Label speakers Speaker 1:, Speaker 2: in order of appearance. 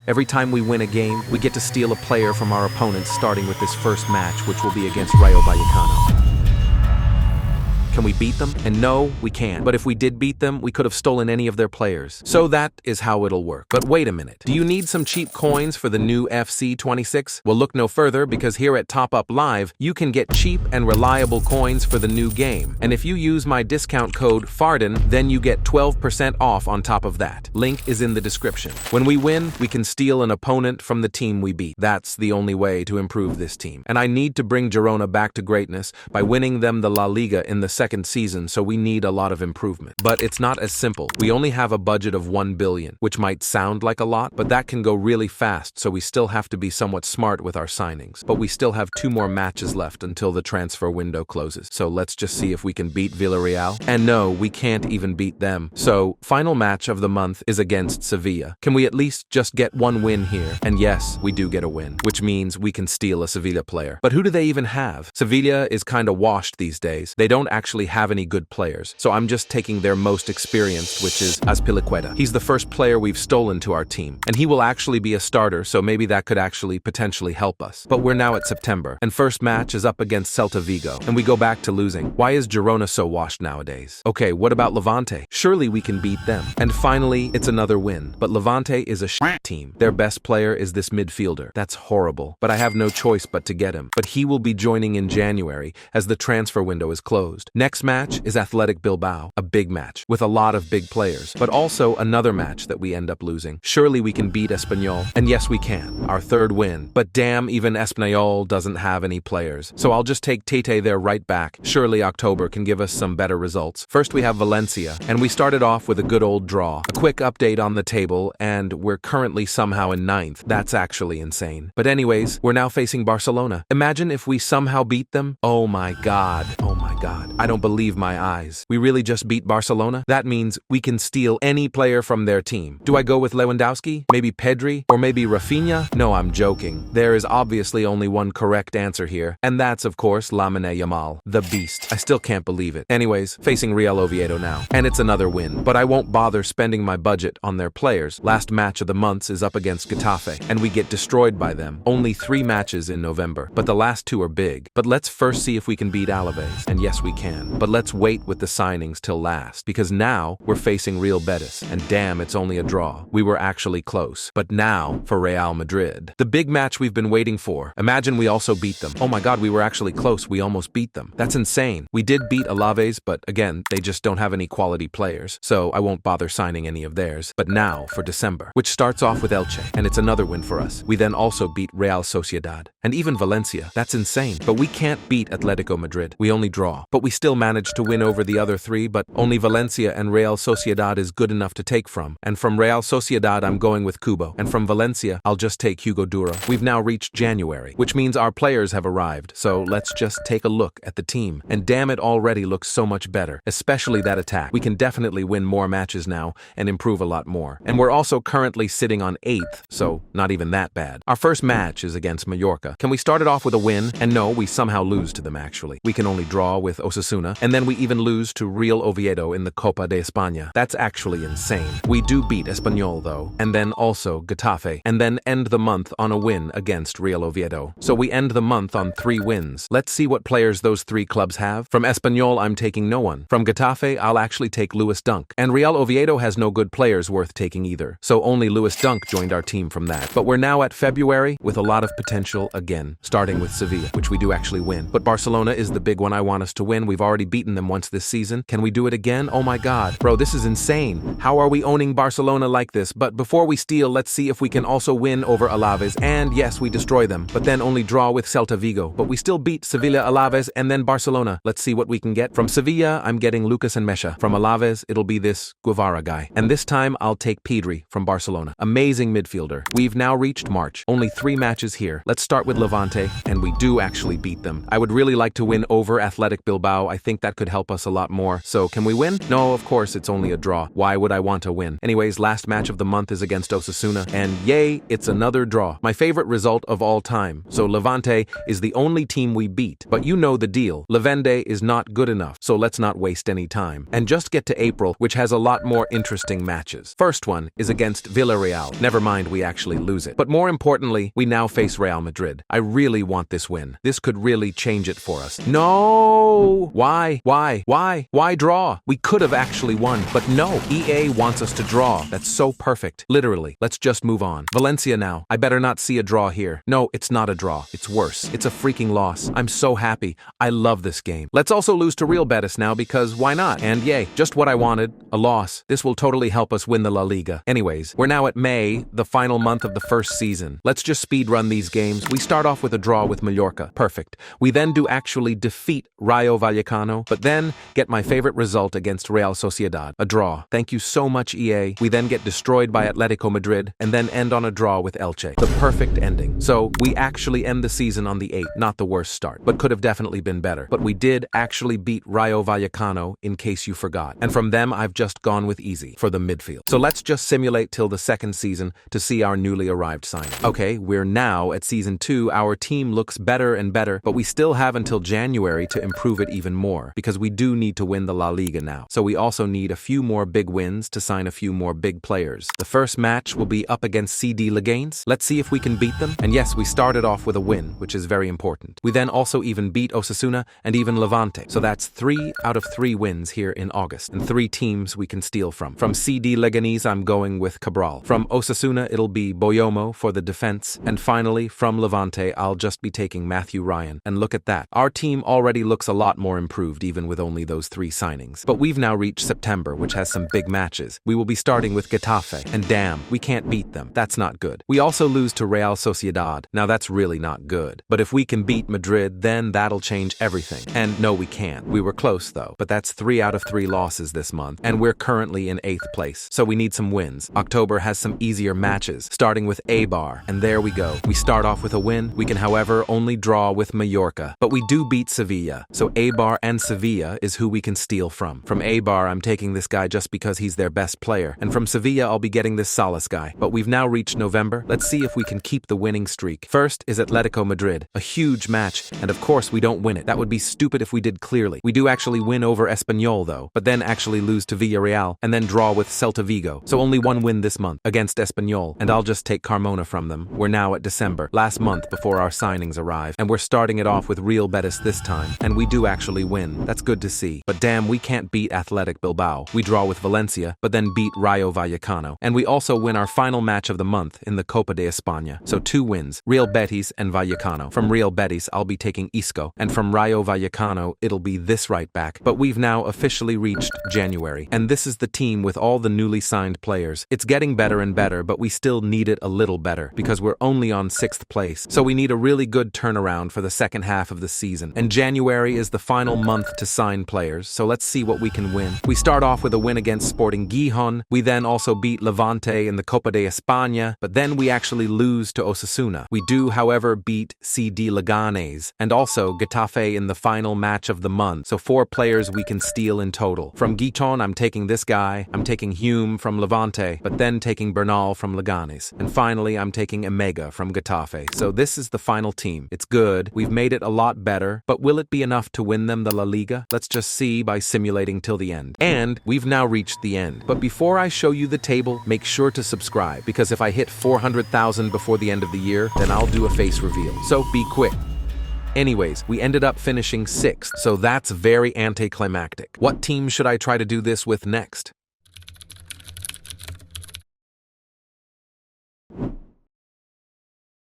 Speaker 1: Every time we win a game, we get to steal a player from our opponents, starting with this first match, which will be against Rayo Vallecano. Can we beat them? And no, we can't. But if we did beat them, we could have stolen any of their players. So that is how it'll work. But wait a minute. Do you need some cheap coins for the new FC 26? Well, look no further, because here at Top Up Live, you can get cheap and reliable coins for the new game. And if you use my discount code FARDEN, then you get 12% off on top of that. Link is in the description. When we win, we can steal an opponent from the team we beat. That's the only way to improve this team. And I need to bring Girona back to greatness by winning them the La Liga in the second season, so we need a lot of improvement. But it's not as simple. We only have a budget of 1 billion, which might sound like a lot, but that can go really fast, so we still have to be somewhat smart with our signings. But we still have 2 more matches left until the transfer window closes. So let's just see if we can beat Villarreal. And no, we can't even beat them. So, final match of the month is against Sevilla. Can we at least just get 1 win here? And yes, we do get a win, which means we can steal a Sevilla player. But who do they even have? Sevilla is kinda washed these days. They don't actually have any good players, so I'm just taking their most experienced, which is Azpilicueta. He's the first player we've stolen to our team, and he will actually be a starter, so maybe that could actually potentially help us. But we're now at September, and first match is up against Celta Vigo, and we go back to losing. Why is Girona so washed nowadays? Okay, what about Levante? Surely we can beat them. And finally, it's another win, but Levante is a shit team. Their best player is this midfielder. That's horrible, but I have no choice but to get him. But he will be joining in January, as the transfer window is closed. Next match is Athletic Bilbao, a big match with a lot of big players, but also another match that we end up losing. Surely we can beat Espanyol, and yes we can, our 3rd win. But damn, even Espanyol doesn't have any players, so I'll just take Tete there right back. Surely October can give us some better results. First we have Valencia, and we started off with a good old draw. A quick update on the table, and we're currently somehow in 9th. That's actually insane. But anyways, we're now facing Barcelona. Imagine if we somehow beat them. Oh my god. Oh my god. I don't believe my eyes. We really just beat Barcelona? That means we can steal any player from their team. Do I go with Lewandowski? Maybe Pedri? Or maybe Rafinha? No, I'm joking. There is obviously only one correct answer here, and that's of course Lamine Yamal, the beast. I still can't believe it. Anyways, facing Real Oviedo now, and it's another win. But I won't bother spending my budget on their players. Last match of the month is up against Getafe, and we get destroyed by them. Only 3 matches in November, but the last 2 are big. But let's first see if we can beat Alaves, and yes we can. But let's wait with the signings till last, because now we're facing Real Betis, and damn, it's only a draw. We were actually close. But now for Real Madrid, the big match we've been waiting for. Imagine we also beat them. Oh my god, we were actually close. We almost beat them. That's insane. We did beat Alaves, but again, they just don't have any quality players, so I won't bother signing any of theirs. But now for December, which starts off with Elche, and it's another win for us. We then also beat Real Sociedad, and even Valencia. That's insane. But we can't beat Atletico Madrid. We only draw. But we still managed to win over the other 3, but only Valencia and Real Sociedad is good enough to take from. And from Real Sociedad, I'm going with Kubo. And from Valencia, I'll just take Hugo Duro. We've now reached January, which means our players have arrived. So let's just take a look at the team. And damn, it already looks so much better, especially that attack. We can definitely win more matches now and improve a lot more. And we're also currently sitting on 8th, so not even that bad. Our first match is against Mallorca. Can we start it off with a win? And no, we somehow lose to them actually. We can only draw with Osasuna, and then we even lose to Real Oviedo in the Copa de España. That's actually insane. We do beat Espanyol though, and then also Getafe, and then end the month on a win against Real Oviedo. So we end the month on 3 wins. Let's see what players those 3 clubs have. From Espanyol, I'm taking no one. From Getafe, I'll actually take Lewis Dunk. And Real Oviedo has no good players worth taking either. So only Lewis Dunk joined our team from that. But we're now at February with a lot of potential again, starting with Sevilla, which we do actually win. But Barcelona is the big one I want us to win. We've already beaten them once this season. Can we do it again? Oh my god. Bro, this is insane. How are we owning Barcelona like this? But before we steal, let's see if we can also win over Alaves. And yes, we destroy them, but then only draw with Celta Vigo. But we still beat Sevilla, Alaves, and then Barcelona. Let's see what we can get. From Sevilla, I'm getting Lucas and Mesha. From Alaves, it'll be this Guevara guy. And this time, I'll take Pedri from Barcelona. Amazing midfielder. We've now reached March. Only 3 matches here. Let's start with Levante, and we do actually beat them. I would really like to win over Athletic Bilbao. I think that could help us a lot more. So, can we win? No, of course, it's only a draw. Why would I want to win? Anyways, last match of the month is against Osasuna, and yay, it's another draw. My favorite result of all time. So, Levante is the only team we beat. But you know the deal. Levante is not good enough, so let's not waste any time. And just get to April, which has a lot more interesting matches. First one is against Villarreal. Never mind, we actually lose it. But more importantly, we now face Real Madrid. I really want this win. This could really change it for us. No! Why? Why draw? We could have actually won, but no. EA wants us to draw. That's so perfect. Literally. Let's just move on. Valencia now. I better not see a draw here. No, it's not a draw. It's worse. It's a freaking loss. I'm so happy. I love this game. Let's also lose to Real Betis now because why not? And yay, just what I wanted. A loss. This will totally help us win the La Liga. Anyways, we're now at May, the final month of the first season. Let's just speed run these games. We start off with a draw with Mallorca. Perfect. We then do actually defeat Rayo Vallecano, but then get my favorite result against Real Sociedad. A draw. Thank you so much, EA. We then get destroyed by Atletico Madrid and then end on a draw with Elche. The perfect ending. So we actually end the season on the 8th. Not the worst start, but could have definitely been better. But we did actually beat Rayo Vallecano, in case you forgot. And from them, I've just gone with easy for the midfield. So let's just simulate till the second season to see our newly arrived signing. Okay, we're now at season 2. Our team looks better and better, but we still have until January to improve it even more, because we do need to win the La Liga now. So we also need a few more big wins to sign a few more big players. The first match will be up against CD Leganes. Let's see if we can beat them. And yes, we started off with a win, which is very important. We then also even beat Osasuna and even Levante. So that's 3 out of 3 wins here in August, and 3 teams we can steal from. From CD Leganés, I'm going with Cabral. From Osasuna, it'll be Boyomo for the defense. And finally, from Levante, I'll just be taking Matthew Ryan. And look at that. Our team already looks a lot more improved even with only those 3 signings. But we've now reached September, which has some big matches. We will be starting with Getafe. And damn, we can't beat them. That's not good. We also lose to Real Sociedad. Now that's really not good. But if we can beat Madrid, then that'll change everything. And no, we can't. We were close though. But that's 3 out of 3 losses this month. And we're currently in 8th place. So we need some wins. October has some easier matches, starting with Eibar. And there we go. We start off with a win. We can, however, only draw with Mallorca. But we do beat Sevilla. So Eibar and Sevilla is who we can steal from. From Eibar, I'm taking this guy just because he's their best player. And from Sevilla, I'll be getting this Salas guy. But we've now reached November. Let's see if we can keep the winning streak. First is Atletico Madrid. A huge match. And of course, we don't win it. That would be stupid if we did clearly. We do actually win over Espanyol though, but then actually lose to Villarreal and then draw with Celta Vigo. So only 1 win this month against Espanyol, and I'll just take Carmona from them. We're now at December, last month before our signings arrive, and we're starting it off with Real Betis this time, and we do actually win. That's good to see. But damn, we can't beat Athletic Bilbao. We draw with Valencia, but then beat Rayo Vallecano. And we also win our final match of the month in the Copa de España. So 2 wins, Real Betis and Vallecano. From Real Betis, I'll be taking Isco, and from Rayo Vallecano, it'll be this right back. But we've now officially reached January, and this is the team with all the newly signed players. It's getting better and better, but we still need it a little better because we're only on 6th place. So we need a really good turnaround for the second half of the season. And January is the final month to sign players, so let's see what we can win. We start off with a win against Sporting Gijón. We then also beat Levante in the Copa de España, but then we actually lose to Osasuna. We do, however, beat CD Leganes and also Getafe in the final match of the month. So 4 players we can steal in total. From Gijón, I'm taking this guy. I'm taking Hume from Levante, but then taking Bernal from Leganes. And finally, I'm taking Emega from Getafe. So this is the final team. It's good. We've made it a lot better, but will it be enough to win them the La Liga? Let's just see by simulating till the end. And we've now reached the end. But before I show you the table, make sure to subscribe, because if I hit 400,000 before the end of the year, then I'll do a face reveal. So be quick. Anyways, we ended up finishing 6th, so that's very anticlimactic. What team should I try to do this with next?